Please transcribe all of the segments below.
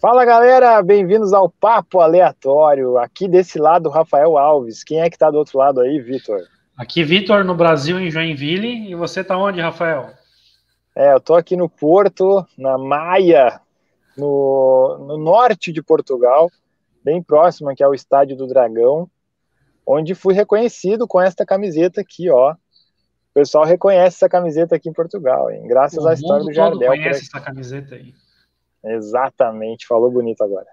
Fala galera, bem-vindos ao Papo Aleatório. Aqui desse lado, Rafael Alves. Quem é que tá do outro lado aí, Vitor? Aqui, Vitor, no Brasil, em Joinville. E você tá onde, Rafael? Eu tô aqui no Porto, na Maia, no norte de Portugal, bem próximo aqui ao Estádio do Dragão, onde fui reconhecido com esta camiseta aqui, ó. O pessoal reconhece essa camiseta aqui em Portugal, hein? Graças O à história mundo do todo Jardel por conhece aqui. essa camiseta aí. Exatamente, falou bonito agora.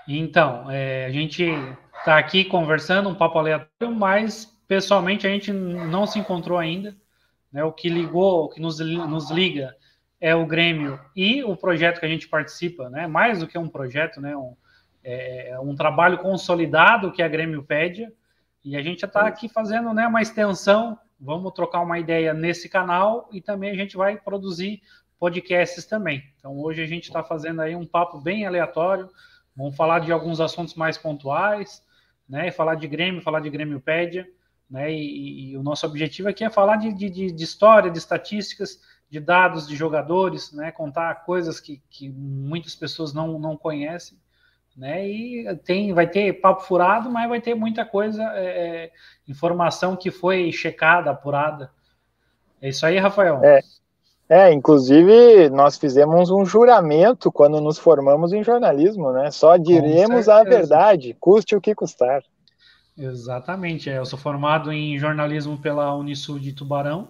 Então, a gente tá aqui conversando, um papo aleatório, mas pessoalmente a gente não se encontrou ainda. Né? O que ligou, o que nos liga é o Grêmio e o projeto que a gente participa, né? Mais do que um projeto, né? Um trabalho consolidado que a Grêmiopédia, e a gente já está aqui fazendo, né, uma extensão. Vamos trocar uma ideia nesse canal e também a gente vai produzir podcasts também. Então hoje a gente está fazendo aí um papo bem aleatório. Vamos falar de alguns assuntos mais pontuais, né? Falar de Grêmio, falar de Grêmiopédia, né? E o nosso objetivo aqui é falar de história, de estatísticas, de dados de jogadores, né? Contar coisas que muitas pessoas não conhecem. Né? E vai ter papo furado, mas vai ter muita coisa, informação que foi checada, apurada. É isso aí, Rafael. Inclusive nós fizemos um juramento quando nos formamos em jornalismo, né? Só Com diremos a certeza. verdade, custe o que custar. Exatamente. Eu sou formado em jornalismo pela Unisul de Tubarão.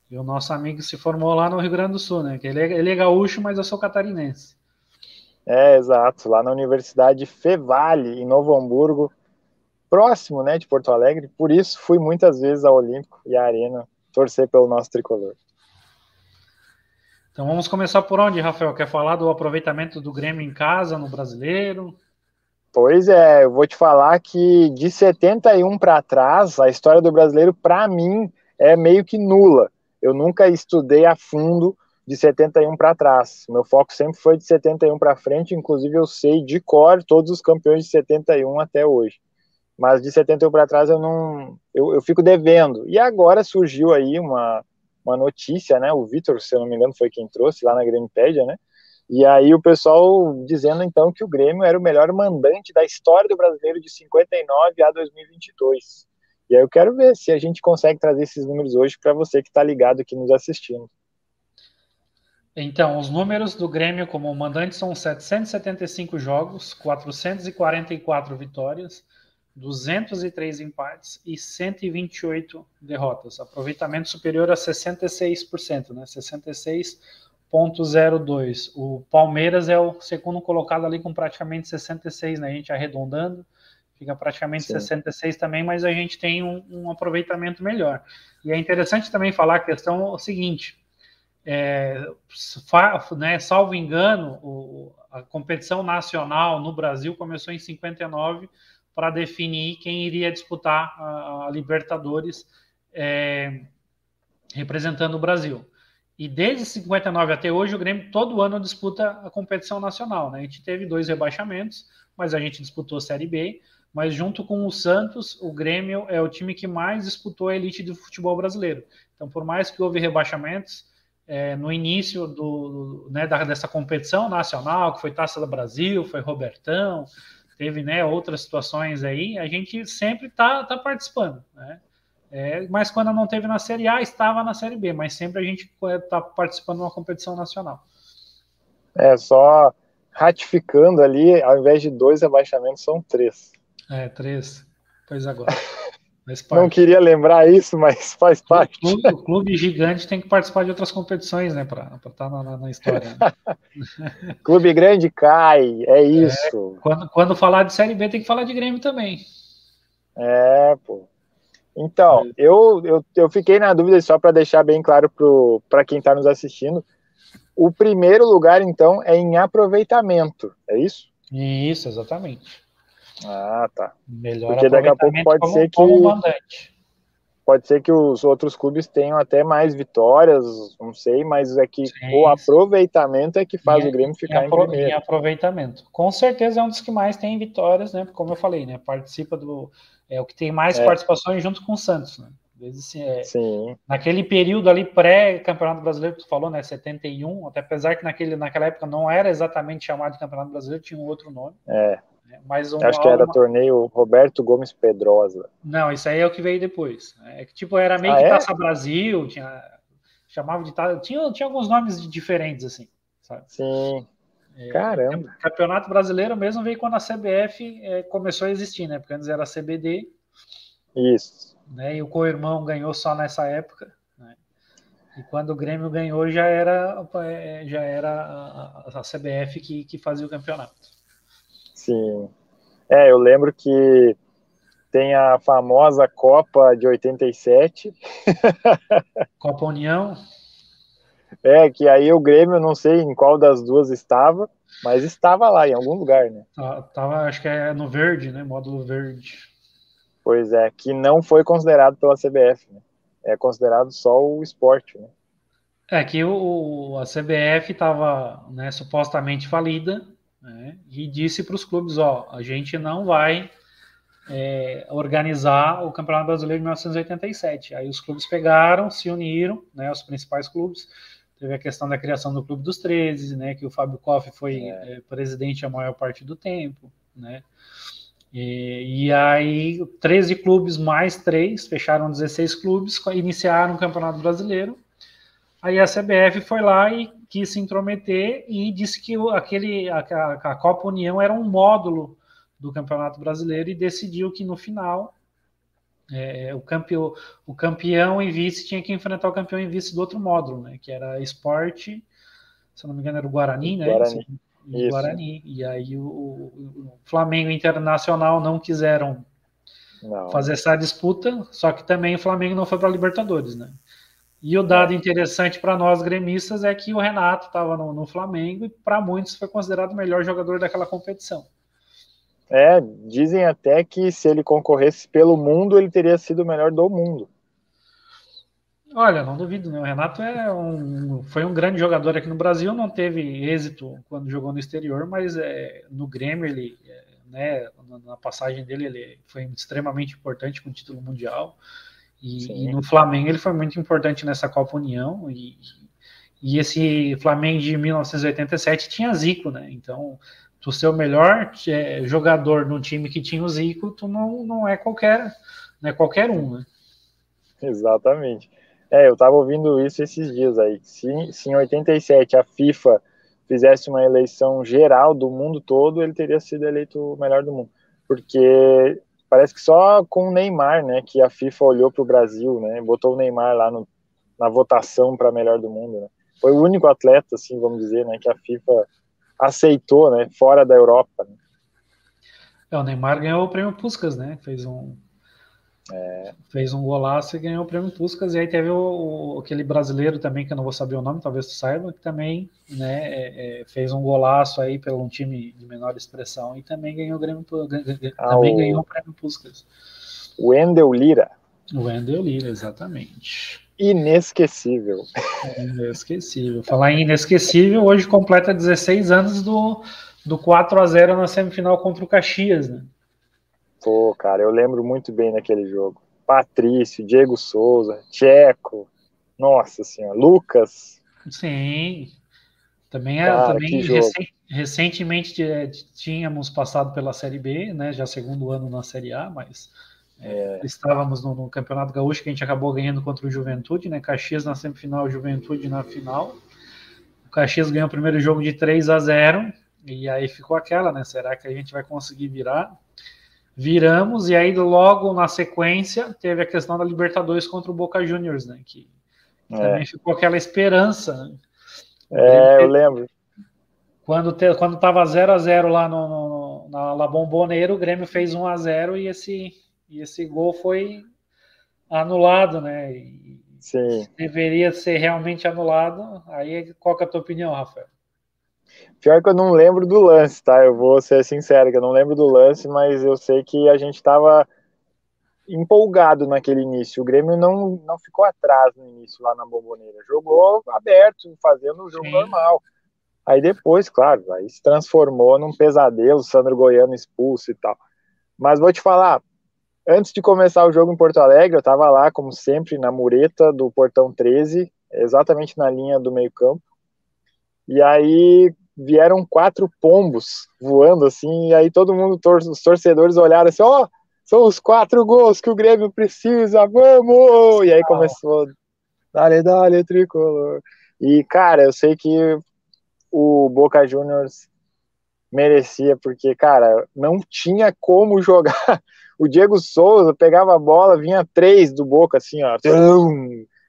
E o nosso amigo se formou lá no Rio Grande do Sul, né? Que ele é gaúcho, mas eu sou catarinense. Exato, lá na Universidade Fevale, em Novo Hamburgo, próximo, né, de Porto Alegre. Por isso fui muitas vezes ao Olímpico e à Arena torcer pelo nosso tricolor. Então vamos começar por onde, Rafael? Quer falar do aproveitamento do Grêmio em casa, no Brasileiro? Pois é, eu vou te falar que de 71 para trás, a história do brasileiro, para mim, é meio que nula. Eu nunca estudei a fundo de 71 para trás. Meu foco sempre foi de 71 para frente, inclusive eu sei de cor todos os campeões de 71 até hoje. Mas de 71 para trás eu fico devendo. E agora surgiu aí uma notícia, né? O Vitor, se eu não me engano, foi quem trouxe lá na Grêmiopédia, né? E aí o pessoal dizendo então que o Grêmio era o melhor mandante da história do brasileiro de 59 a 2022. E aí eu quero ver se a gente consegue trazer esses números hoje para você que está ligado aqui nos assistindo. Então, os números do Grêmio como mandante são 775 jogos, 444 vitórias, 203 empates e 128 derrotas. Aproveitamento superior a 66%, né? 66,02%. O Palmeiras é o segundo colocado ali com praticamente 66%, né? A gente arredondando, fica praticamente Sim. 66 também, mas a gente tem um aproveitamento melhor. E é interessante também falar a questão seguinte: salvo engano, a competição nacional no Brasil começou em 59 para definir quem iria disputar a Libertadores, representando o Brasil. E desde 59 até hoje, o Grêmio todo ano disputa a competição nacional. Né? A gente teve 2 rebaixamentos, mas a gente disputou a Série B. Mas junto com o Santos, o Grêmio é o time que mais disputou a elite do futebol brasileiro. Então, por mais que houve rebaixamentos, no início dessa competição nacional, que foi Taça do Brasil, foi Robertão, teve, né, outras situações aí, a gente sempre tá participando, né? Mas quando não teve na Série A, estava na Série B, mas sempre a gente está participando de uma competição nacional. Só ratificando ali, ao invés de 2 rebaixamentos, são 3. 3. Pois agora. Faz Não parte. queria lembrar isso, mas faz parte. O clube gigante tem que participar de outras competições, né? Para estar na história. Né? Clube grande cai, é isso. Quando falar de Série B, tem que falar de Grêmio também. Pô. Então, eu fiquei na dúvida, só para deixar bem claro para quem está nos assistindo. O primeiro lugar, então, é em aproveitamento, é isso? Isso, exatamente. Ah, tá. Melhor Porque daqui a pouco aproveitamento como mandante. pode ser que os outros clubes tenham até mais vitórias, não sei, mas é que Sim, o aproveitamento é que faz o Grêmio ficar em primeiro. Em aproveitamento. Com certeza é um dos que mais tem vitórias, né? Como eu falei, né? Participa o que tem mais participações junto com o Santos, né? Às vezes, Sim. naquele período ali pré-Campeonato Brasileiro que tu falou, né, 71, até apesar que naquela época não era exatamente chamado de Campeonato Brasileiro, tinha um outro nome. É. Né, mas Acho que era torneio Roberto Gomes Pedrosa. Não, isso aí é o que veio depois. É que tipo, era meio Ah, que é? Taça Brasil, chamava de Taça, tinha alguns nomes diferentes, assim, sabe? Sim. Caramba. Campeonato Brasileiro mesmo veio quando a CBF começou a existir, né? Porque antes era a CBD. Isso. Né? E o co-irmão ganhou só nessa época. Né? E quando o Grêmio ganhou, já era a CBF que fazia o campeonato. Sim. Eu lembro que tem a famosa Copa de 87. Copa União. Que aí o Grêmio, não sei em qual das duas estava, mas estava lá, em algum lugar, né? Tava, acho que é no verde, né? Módulo verde. Pois é, que não foi considerado pela CBF, né? É considerado só o esporte, né? É que a CBF estava, né, supostamente falida, né, e disse para os clubes, ó, a gente não vai organizar o Campeonato Brasileiro de 1987. Aí os clubes pegaram, se uniram, né, os principais clubes. Teve a questão da criação do Clube dos 13, né, que o Fábio Koff foi presidente a maior parte do tempo, né. E aí 13 clubes mais 3, fecharam 16 clubes, iniciaram o Campeonato Brasileiro. Aí a CBF foi lá e quis se intrometer e disse que a Copa União era um módulo do Campeonato Brasileiro e decidiu que no final o campeão e vice tinha que enfrentar o campeão e vice do outro módulo, né? Que era esporte, se eu não me engano era o Guarani, né? Guarani. E Guarani. E aí o Flamengo e Internacional não quiseram fazer essa disputa, só que também o Flamengo não foi para a Libertadores, né? E o dado interessante para nós gremistas é que o Renato estava no Flamengo e para muitos foi considerado o melhor jogador daquela competição. Dizem até que se ele concorresse pelo mundo, ele teria sido o melhor do mundo. Olha, não duvido, né? O Renato foi um grande jogador aqui no Brasil, não teve êxito quando jogou no exterior, mas no Grêmio né, na passagem dele ele foi extremamente importante com o título mundial. E no Flamengo ele foi muito importante nessa Copa União. E esse Flamengo de 1987 tinha Zico, né? Então, tu ser o melhor jogador no time que tinha o Zico, tu não é qualquer um, né? Exatamente. Eu estava ouvindo isso esses dias aí. Se em 87 a FIFA fizesse uma eleição geral do mundo todo, ele teria sido eleito o melhor do mundo. Porque parece que só com o Neymar, né, que a FIFA olhou para o Brasil, né, botou o Neymar lá na votação para melhor do mundo, né. Foi o único atleta, assim, vamos dizer, né, que a FIFA aceitou, né, fora da Europa. Né. O Neymar ganhou o prêmio Puskás, né, fez um golaço e ganhou o prêmio Puskás, e aí teve aquele brasileiro também, que eu não vou saber o nome, talvez tu saiba, que também, né, fez um golaço aí pelo um time de menor expressão e também ganhou ganhou o prêmio Puskás. O Wendel Lira. O Wendel Lira, exatamente. Inesquecível. Inesquecível. Falar em inesquecível, hoje completa 16 anos do 4-0 na semifinal contra o Caxias, né? Pô, cara, eu lembro muito bem daquele jogo. Patrício, Diego Souza, Tcheco, nossa senhora, Lucas. Sim. Também, cara, que jogo. Recentemente tínhamos passado pela Série B, né? Já segundo ano na Série A, mas estávamos no Campeonato Gaúcho, que a gente acabou ganhando contra o Juventude, né? Caxias na semifinal, Juventude na final. O Caxias ganhou o primeiro jogo de 3-0, e aí ficou aquela, né? Será que a gente vai conseguir virar? Viramos, e aí logo na sequência teve a questão da Libertadores contra o Boca Juniors, né? Que também ficou aquela esperança, né? Eu lembro. Quando estava 0-0 lá na La Bombonera, o Grêmio fez 1-0 e esse gol foi anulado, né? Sim. Deveria ser realmente anulado. Aí, qual que é a tua opinião, Rafael? Pior que eu não lembro do lance, tá? Eu vou ser sincero, que eu não lembro do lance, mas eu sei que a gente estava empolgado naquele início. O Grêmio não ficou atrás no início lá na Bombonera. Jogou aberto, fazendo o jogo normal. Aí depois, claro, aí se transformou num pesadelo, Sandro Goiano expulso e tal. Mas vou te falar, antes de começar o jogo em Porto Alegre, eu estava lá, como sempre, na mureta do Portão 13, exatamente na linha do meio-campo. E aí vieram 4 pombos voando assim, e aí todo mundo, os torcedores olharam assim, ó, são os 4 gols que o Grêmio precisa, vamos! E aí começou, dale, dale, tricolor. E, cara, eu sei que o Boca Juniors merecia, porque, cara, não tinha como jogar. O Diego Souza pegava a bola, vinha 3 do Boca, assim, ó,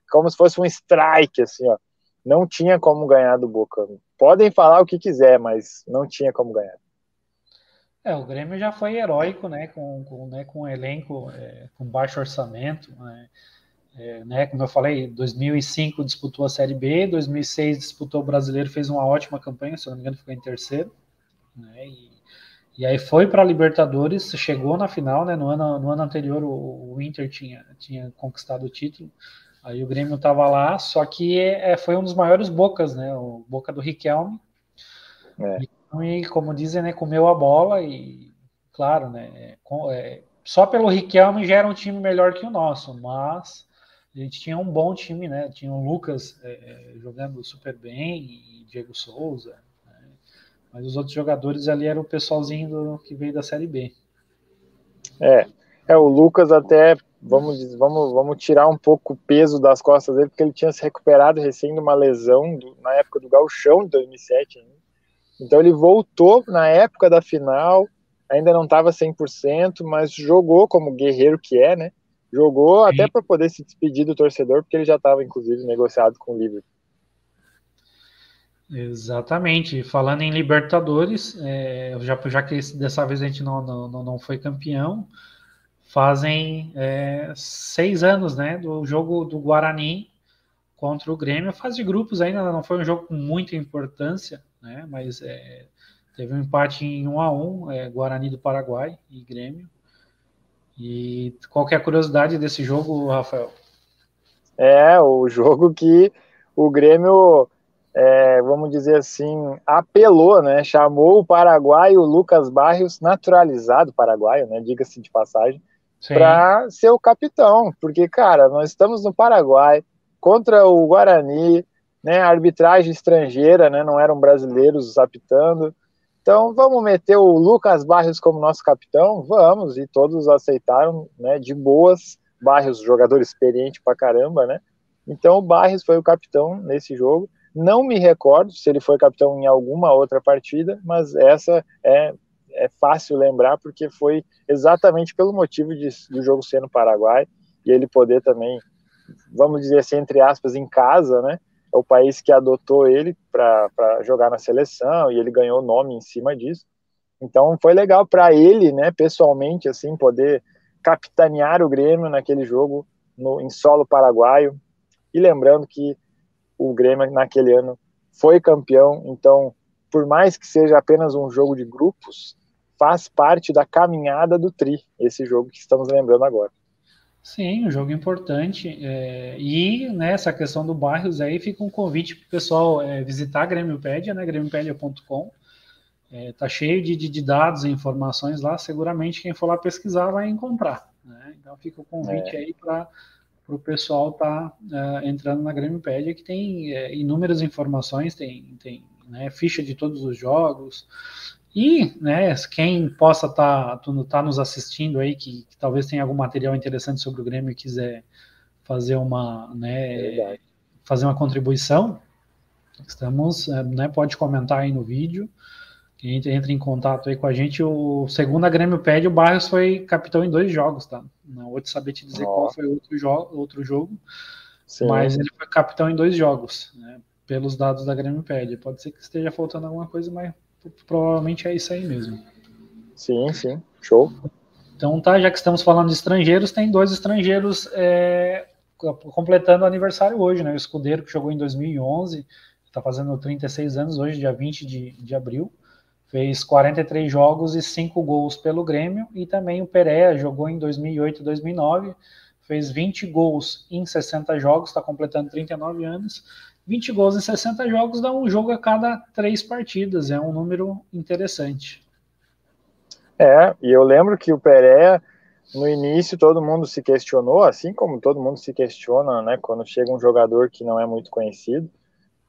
como se fosse um strike, assim, ó. Não tinha como ganhar do Boca. Podem falar o que quiser, mas não tinha como ganhar. O Grêmio já foi heróico, né, com um elenco com baixo orçamento, né, como eu falei, 2005 disputou a Série B, 2006 disputou o Brasileiro, fez uma ótima campanha, se eu não me engano ficou em terceiro, né, e aí foi para a Libertadores, chegou na final, né, no ano anterior o Inter tinha conquistado o título, aí o Grêmio estava lá, só que foi um dos maiores Bocas, né, o Boca do Riquelme, e como dizem, né, comeu a bola e, claro, né, só pelo Riquelme já era um time melhor que o nosso, mas a gente tinha um bom time, né, tinha o Lucas jogando super bem e Diego Souza, né, mas os outros jogadores ali eram o pessoalzinho que veio da Série B. O Lucas até, vamos tirar um pouco o peso das costas dele, porque ele tinha se recuperado recém de uma lesão na época do Gauchão de 2007 ainda. Então ele voltou na época da final, ainda não estava 100%, mas jogou como guerreiro que é, né? Jogou até para poder se despedir do torcedor, porque ele já estava, inclusive, negociado com o Liverpool. Exatamente. Falando em Libertadores, já que dessa vez a gente não foi campeão, fazem 6 anos, né, do jogo do Guarani contra o Grêmio. A fase de grupos ainda não foi um jogo com muita importância, né, mas teve um empate em 1-1, Guarani do Paraguai e Grêmio. E qual que é a curiosidade desse jogo, Rafael? O jogo que o Grêmio, vamos dizer assim, apelou, né? Chamou o paraguaio Lucas Barrios, naturalizado paraguaio, né? Diga-se de passagem, para ser o capitão, porque, cara, nós estamos no Paraguai contra o Guarani, né? Arbitragem estrangeira, né? Não eram brasileiros apitando. Então, vamos meter o Lucas Barrios como nosso capitão? Vamos, e todos aceitaram, né? De boas. Barrios, jogador experiente pra caramba, né? Então o Barrios foi o capitão nesse jogo. Não me recordo se ele foi capitão em alguma outra partida, mas essa é fácil lembrar, porque foi exatamente pelo motivo do jogo ser no Paraguai, e ele poder também, vamos dizer assim, entre aspas, em casa, né? É o país que adotou ele para jogar na seleção, e ele ganhou nome em cima disso. Então foi legal para ele, né, pessoalmente, assim, poder capitanear o Grêmio naquele jogo em solo paraguaio. E lembrando que o Grêmio naquele ano foi campeão, então por mais que seja apenas um jogo de grupos, faz parte da caminhada do Tri, esse jogo que estamos lembrando agora. Sim, um jogo importante. E nessa questão do Barrios aí fica um convite para o pessoal visitar a Grêmiopédia, né, grêmiopedia.com. Tá cheio de dados e informações lá, seguramente quem for lá pesquisar vai encontrar, né? Então fica o convite aí para o pessoal tá entrando na Grêmiopédia, que tem inúmeras informações, tem né, ficha de todos os jogos, e né, quem possa tá nos assistindo aí, que talvez tenha algum material interessante sobre o Grêmio e quiser fazer fazer uma contribuição, estamos, né, pode comentar aí no vídeo, que entra em contato aí com a gente. Segundo a Grêmiopédia, o Barrios foi capitão em 2 jogos, tá? Não vou te saber te dizer qual foi outro jogo, mas ele foi capitão em 2 jogos, né? Pelos dados da Grêmiopédia. Pode ser que esteja faltando alguma coisa, mas provavelmente é isso aí mesmo. Sim, sim, show. Então tá, já que estamos falando de estrangeiros, tem 2 estrangeiros completando o aniversário hoje, né? O Escudeiro, que jogou em 2011, está fazendo 36 anos hoje, dia 20 de abril. Fez 43 jogos e 5 gols pelo Grêmio, e também o Perea jogou em 2008 e 2009, fez 20 gols em 60 jogos, está completando 39 anos, 20 gols em 60 jogos dá um jogo a cada 3 partidas, é um número interessante. E eu lembro que o Perea, no início todo mundo se questionou, assim como todo mundo se questiona, né, quando chega um jogador que não é muito conhecido,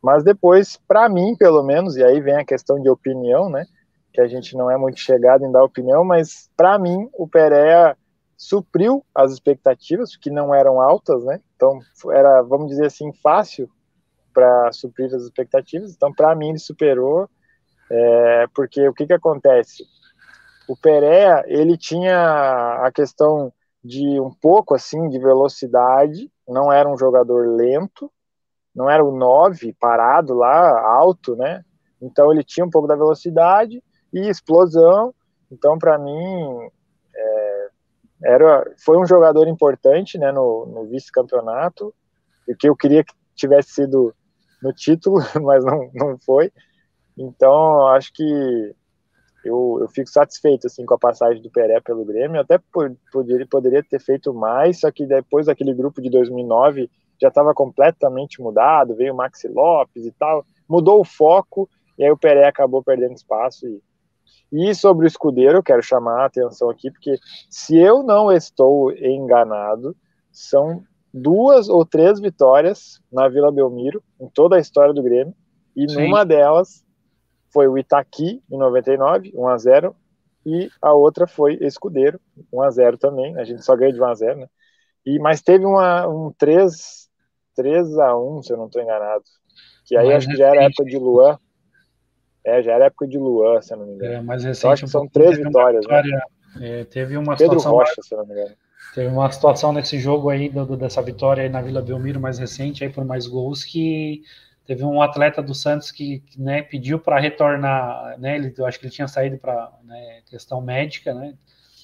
mas depois, para mim, pelo menos, e aí vem a questão de opinião, né, que a gente não é muito chegado em dar opinião, mas para mim o Perea supriu as expectativas, que não eram altas, né, então era, vamos dizer assim, fácil para suprir as expectativas, então para mim ele superou, porque o que acontece? O Perea, ele tinha a questão de um pouco assim de velocidade, não era um jogador lento, não era o 9 parado lá, alto, né? Então ele tinha um pouco da velocidade e explosão. Então, para mim, foi um jogador importante, né, no vice-campeonato, e que eu queria que tivesse sido no título, mas não foi. Então, acho que eu fico satisfeito assim com a passagem do Pelé pelo Grêmio, até poderia ter feito mais, só que depois daquele grupo de 2009 já estava completamente mudado, veio o Maxi Lopes e tal, mudou o foco, e aí o Pelé acabou perdendo espaço. E sobre o Scudeiro, eu quero chamar a atenção aqui, porque se eu não estou enganado, são 2 ou 3 vitórias na Vila Belmiro, em toda a história do Grêmio, e Sim. numa delas foi o Itaqui, em 99, 1-0, e a outra foi Escudeiro, 1-0 também, a gente só ganha de 1-0, né? Mas teve um 3-1, se eu não estou enganado, que aí Mais acho que já era época recente. de Luan, já era época de Luan, se eu não me engano. Mais Então acho recente que um são pouquinho, 3 teve uma vitórias, né? vitória, teve uma Pedro situação, Rocha, se eu não me engano. teve uma situação nesse jogo aí, dessa vitória aí na Vila Belmiro mais recente, aí por mais gols, que teve um atleta do Santos que né, pediu para retornar, né, eu acho que ele tinha saído para né, questão médica, né,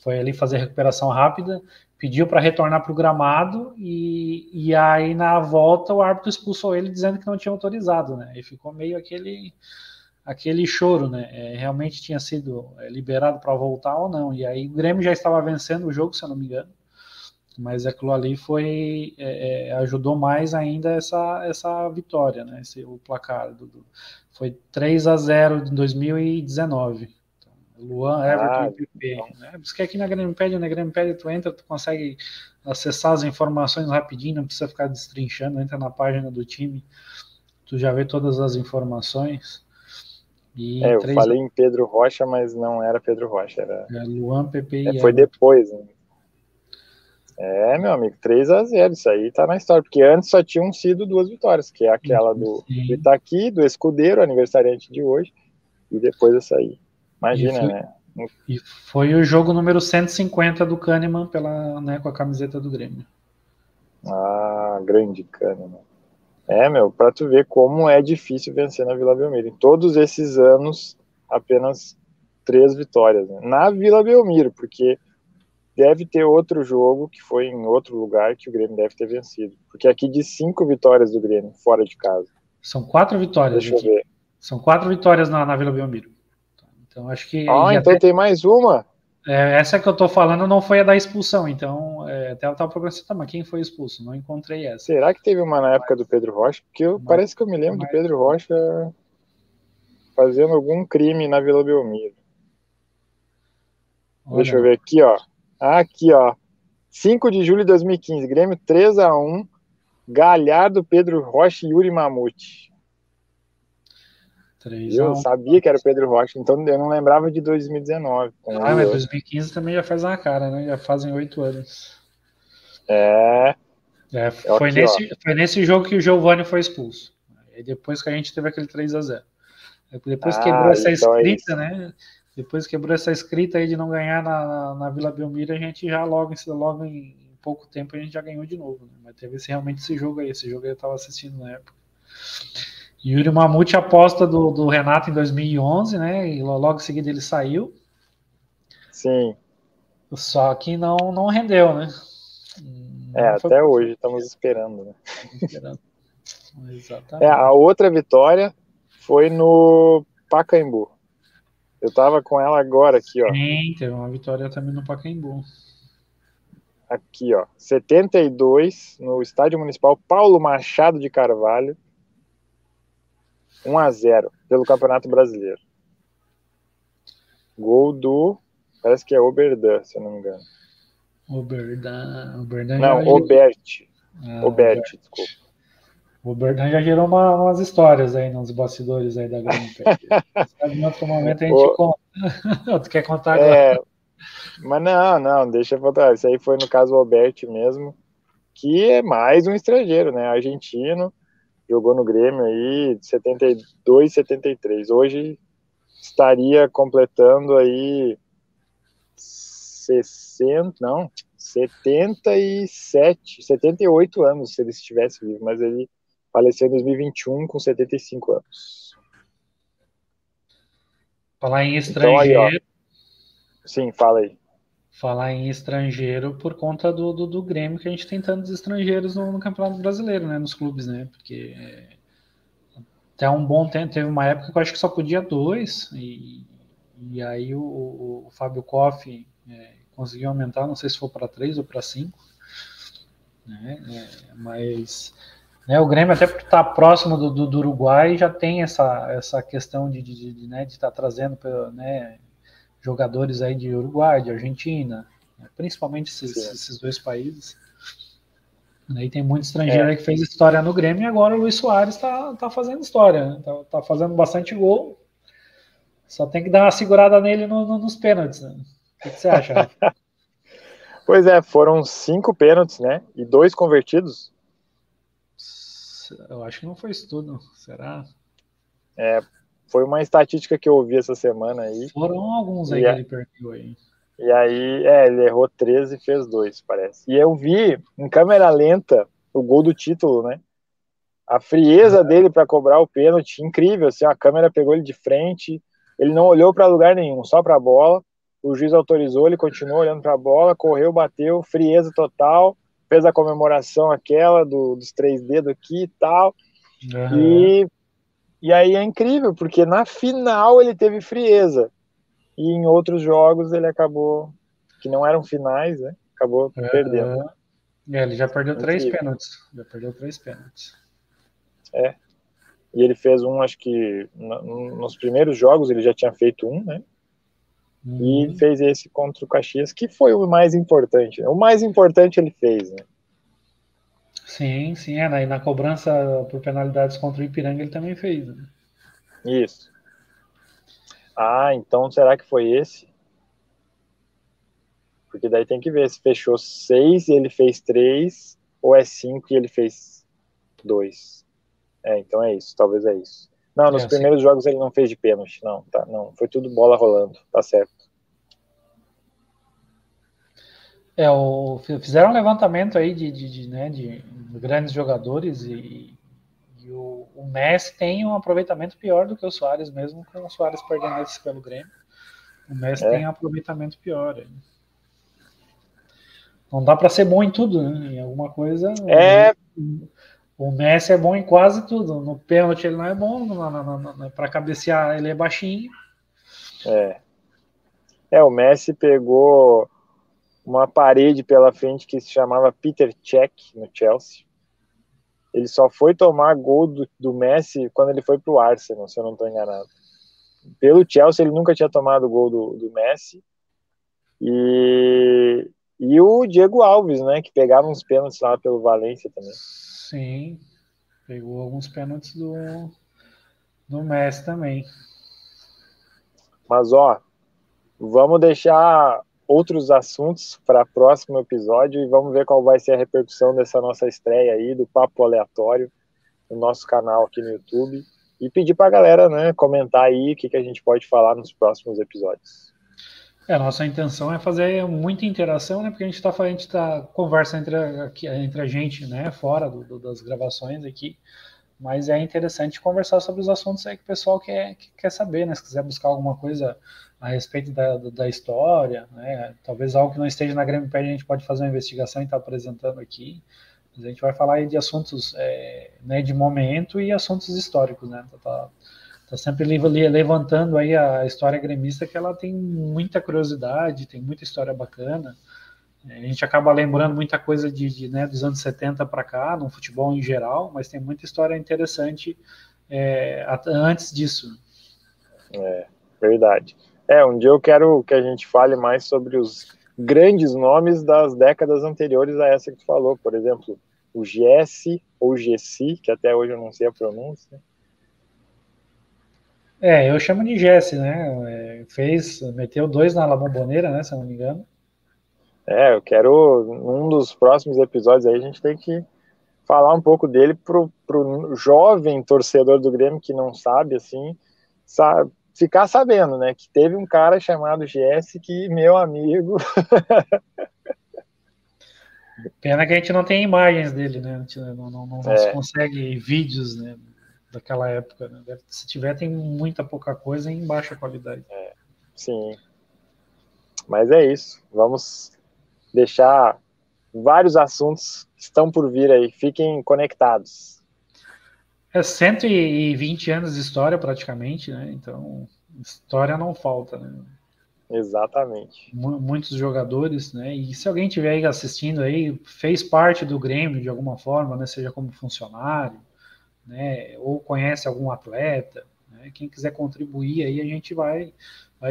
foi ali fazer recuperação rápida, pediu para retornar para o gramado e aí na volta o árbitro expulsou ele dizendo que não tinha autorizado, né, e ficou meio aquele choro, né, realmente tinha sido liberado para voltar ou não, e aí o Grêmio já estava vencendo o jogo, se eu não me engano, mas aquilo ali ajudou mais ainda essa vitória, né? O placar foi 3-0 em 2019. Então, Luan, Everton e PP. Então, Né? Isso que aqui na Grêmio-Pédia, tu entra, tu consegue acessar as informações rapidinho, não precisa ficar destrinchando, entra na página do time, tu já vê todas as informações. E eu falei em Pedro Rocha, mas não era Pedro Rocha, era Luan, PP e foi Everton. depois, né? Meu amigo, 3-0, isso aí tá na história, porque antes só tinham sido 2 vitórias, que é aquela do Itaqui, do Escudeiro, aniversariante de hoje, e depois essa aí. Imagina, né? E foi o jogo número 150 do Kahneman com a camiseta do Grêmio. Ah, grande Kahneman. Pra tu ver como é difícil vencer na Vila Belmiro. Em todos esses anos, apenas 3 vitórias, né? Na Vila Belmiro, porque deve ter outro jogo que foi em outro lugar que o Grêmio deve ter vencido. Porque aqui de 5 vitórias do Grêmio, fora de casa. São 4 vitórias Deixa aqui. eu ver. São 4 vitórias na Vila Belmiro. Então acho que. Então tem mais uma? Essa que eu tô falando não foi a da expulsão, então até eu tava procurando, tá, mas quem foi expulso? Não encontrei essa. Será que teve uma na época do Pedro Rocha? Porque parece que eu me lembro do Pedro Rocha fazendo algum crime na Vila Belmiro. Olha, deixa eu ver aqui, ó. Aqui, ó. 5 de julho de 2015, Grêmio 3-1, Galhardo, Pedro Rocha e Yuri Mamute. Eu sabia que era o Pedro Rocha, então eu não lembrava de 2019. Mas 2015 também já faz uma cara, né? Já fazem 8 anos. Foi nesse jogo que o Giovani foi expulso. E depois que a gente teve aquele 3-0. Depois quebrou essa escrita, né? Depois quebrou essa escrita aí de não ganhar na Vila Belmiro, a gente já logo em pouco tempo a gente já ganhou de novo. Né? Mas teve realmente esse jogo aí eu estava assistindo na época. Yuri Mamute, aposta do Renato em 2011, né? E logo em seguida ele saiu. Sim. Só que não rendeu, né? Até hoje estamos esperando, né? Esperando. Exatamente. A outra vitória foi no Pacaembu. Eu tava com ela agora aqui, ó. Sim, teve uma vitória também no Pacaembu. Aqui, ó. 72 no Estádio Municipal Paulo Machado de Carvalho. 1-0 pelo Campeonato Brasileiro. Gol do... Parece que é Oberdan, se eu não me engano. O Berdan Não, já Oberti. Ah, Oberti, desculpa. o Berdan já gerou umas histórias aí nos bastidores aí da Grêmio Pé. Sabe, em outro momento a gente O, conta. Tu quer contar agora? é, mas não, deixa eu botar. Isso aí foi no caso o Oberti mesmo, que é mais um estrangeiro, né? Argentino, jogou no Grêmio aí de 72, 73. Hoje estaria completando aí 60, não, 77, 78 anos se ele estivesse vivo, mas ele faleceu em 2021 com 75 anos. Falar em Então aí, ó, estrangeiro, sim, fala aí. por conta do Grêmio, que a gente tem tantos estrangeiros no Campeonato Brasileiro, né? Nos clubes, né? Porque até um bom tempo, teve uma época que eu acho que só podia dois, e aí o Fábio Koff conseguiu aumentar, não sei se foi para três ou para cinco, né? Mas né, o Grêmio, até por estar próximo do Uruguai, já tem essa questão de né, de estar trazendo né, jogadores aí de Uruguai, de Argentina, né, principalmente esses dois países. Aí tem muito estrangeiro aí que fez história no Grêmio e agora o Luis Soares tá fazendo história, né? Tá fazendo bastante gol. Só tem que dar uma segurada nele nos pênaltis. Né? O que você acha, Rafa? Pois é, foram 5 pênaltis, né? E 2 convertidos. Eu acho que não foi isso tudo. Será? Foi uma estatística que eu ouvi essa semana aí. Foram alguns aí E, que ele perdeu aí. e aí, ele errou 13 e fez 2, parece. E eu vi em câmera lenta o gol do título, né? A frieza dele para cobrar o pênalti, incrível. Assim, a câmera pegou ele de frente, ele não olhou para lugar nenhum, só para a bola. O juiz autorizou, ele continuou olhando para a bola, correu, bateu, frieza total. Fez a comemoração aquela dos 3 dedos aqui e tal. Uhum. E aí é incrível, porque na final ele teve frieza. E em outros jogos ele acabou, que não eram finais, né? Acabou perdendo. Uhum. Ele já perdeu três Incrível. pênaltis. Já perdeu três pênaltis. É. E ele fez um, acho que nos primeiros jogos ele já tinha feito um, né? E Uhum. fez esse contra o Caxias, que foi o mais importante. Né? O mais importante ele fez, né? Sim, sim. E na cobrança por penalidades contra o Ipiranga ele também fez. Né? Isso. Ah, então será que foi esse? Porque daí tem que ver se fechou 6 e ele fez 3, ou é 5 e ele fez 2. Então é isso, talvez é isso. Não, nos Sim. primeiros jogos ele não fez de pênalti, não, tá? Não, foi tudo bola rolando, tá certo. Fizeram um levantamento aí né, de grandes jogadores e o Messi tem um aproveitamento pior do que o Suárez, mesmo com o Suárez perdendo esse pelo Grêmio. O Messi tem um aproveitamento pior. Não dá para ser bom em tudo, né? Em alguma coisa. O Messi é bom em quase tudo. No pênalti ele não é bom, para cabecear ele é baixinho. O Messi pegou uma parede pela frente que se chamava Peter Cech no Chelsea. Ele só foi tomar gol do Messi quando ele foi pro Arsenal, se eu não estou enganado. Pelo Chelsea ele nunca tinha tomado gol do Messi. E o Diego Alves, né, que pegava uns pênaltis lá pelo Valência também. Sim, pegou alguns pênaltis do Messi também. Mas, vamos deixar outros assuntos para próximo episódio e vamos ver qual vai ser a repercussão dessa nossa estreia aí, do Papo Aleatório, no nosso canal aqui no YouTube. E pedir para a galera, né, comentar aí o que a gente pode falar nos próximos episódios. A nossa intenção é fazer muita interação, né? Porque a gente tá conversa entre a gente, né? Fora das gravações aqui. Mas é interessante conversar sobre os assuntos aí que o pessoal quer saber, né? Se quiser buscar alguma coisa a respeito da história, né? Talvez algo que não esteja na Grêmio Pede, a gente pode fazer uma investigação e estar apresentando aqui. Mas a gente vai falar aí de assuntos né, de momento e assuntos históricos, né? Tá sempre levantando aí a história gremista, que ela tem muita curiosidade, tem muita história bacana. A gente acaba lembrando muita coisa né, dos anos 70 para cá, no futebol em geral, mas tem muita história interessante antes disso. Verdade. Um dia eu quero que a gente fale mais sobre os grandes nomes das décadas anteriores a essa que tu falou, por exemplo, o Jesse ou Gessi, que até hoje eu não sei a pronúncia. Eu chamo de Jesse, né? Meteu 2 na La Bombonera, né? Se eu não me engano. Eu quero, num dos próximos episódios aí, a gente tem que falar um pouco dele pro jovem torcedor do Grêmio que não sabe, assim, ficar sabendo, né, que teve um cara chamado Jesse que, meu amigo... Pena que a gente não tem imagens dele, né? A gente não se consegue vídeos, né, daquela época. Né? Se tiver, tem muita pouca coisa em baixa qualidade. Sim. Mas é isso. Vamos deixar vários assuntos que estão por vir aí. Fiquem conectados. 120 anos de história, praticamente, né? Então, história não falta, né? Exatamente. Muitos jogadores, né? E se alguém estiver aí assistindo aí, fez parte do Grêmio de alguma forma, né? Seja como funcionário, né? Ou conhece algum atleta, né? Quem quiser contribuir aí, a gente vai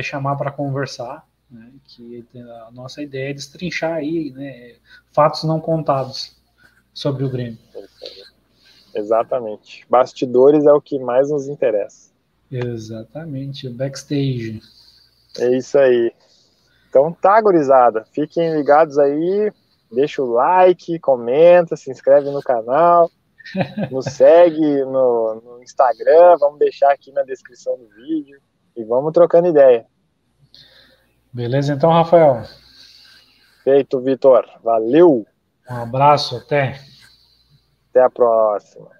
chamar para conversar, né? Que a nossa ideia é destrinchar aí, né? Fatos não contados sobre o Grêmio. Exatamente. Bastidores é o que mais nos interessa. Exatamente, backstage. É isso aí. Então tá, gurizada. Fiquem ligados aí. Deixa o like, comenta, se inscreve no canal. Nos segue no Instagram. Vamos deixar aqui na descrição do vídeo. E vamos trocando ideia. Beleza, então, Rafael? Feito, Vitor. Valeu. Um abraço, até. Até a próxima.